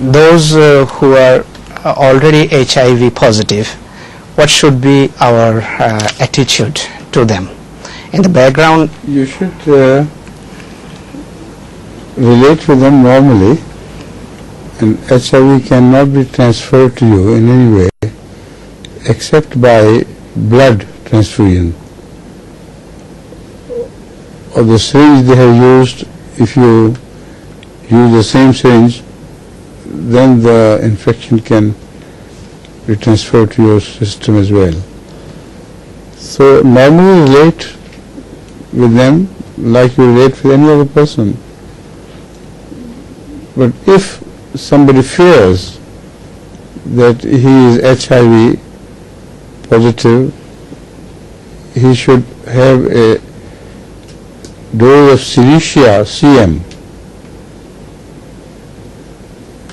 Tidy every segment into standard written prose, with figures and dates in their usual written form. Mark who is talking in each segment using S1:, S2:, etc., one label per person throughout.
S1: those who are already HIV positive, what should be our attitude to them? In the background,
S2: you should relate with them normally, and HIV cannot be transferred to you in any way except by blood transfusion or the syringe they have used. If you use the same syringe, then the infection can be transferred to your system as well. So normally relate with them like you relate with any other person. But if somebody fears that he is HIV positive, he should have a dose of Sericia CM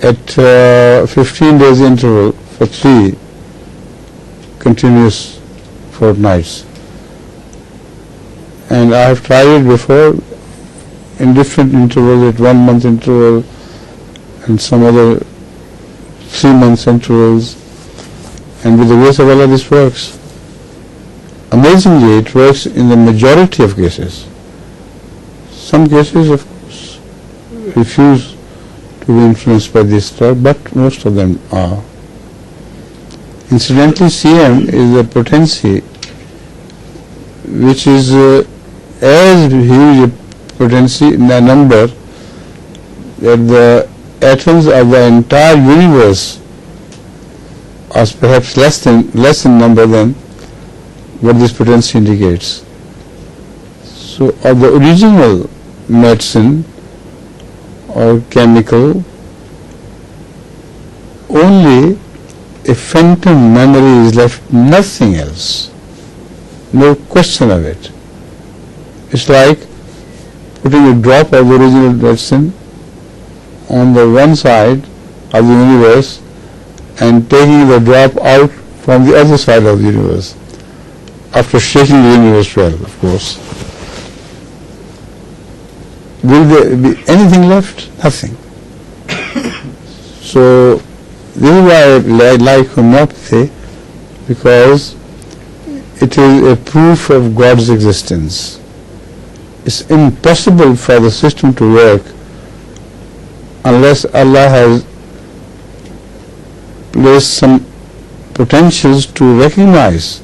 S2: at 15 days interval for 3 continuous fortnights. And I have tried it before in different intervals, at 1 month interval and some other 3 months intervals, and with the grace of Allah this works. Amazingly, it works in the majority of cases. Some cases, of course, refuse to be influenced by this drug, but most of them are. Incidentally, CM is a potency which is as huge a potency in the number that the atoms of the entire universe are perhaps less in number than what this potency indicates. So, of the original medicine or chemical, only a phantom memory is left, nothing else. No question of it. It's like putting a drop of the original medicine on the one side of the universe and taking the drop out from the other side of the universe, after shaking the universe well, of course. Will there be anything left? Nothing. So this is why I like homeopathy, because it is a proof of God's existence. It's impossible for the system to work unless Allah has placed some potentials to recognize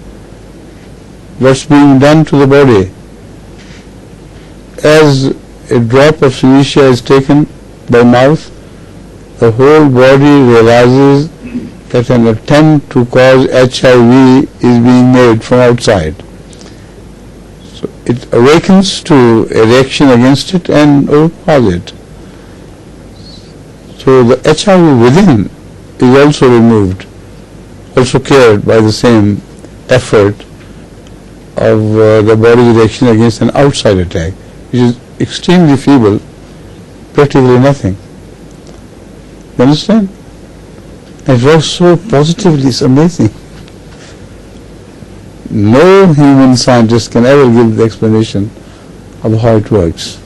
S2: what's being done to the body. As a drop of Sericia is taken by mouth, the whole body realizes that an attempt to cause HIV is being made from outside. So it awakens to a reaction against it and overpowers it. So the HIV within is also removed, also cured by the same effort of the body's reaction against an outside attack, which is extremely feeble, practically nothing. You understand? It works so positively, it's amazing. No human scientist can ever give the explanation of how it works.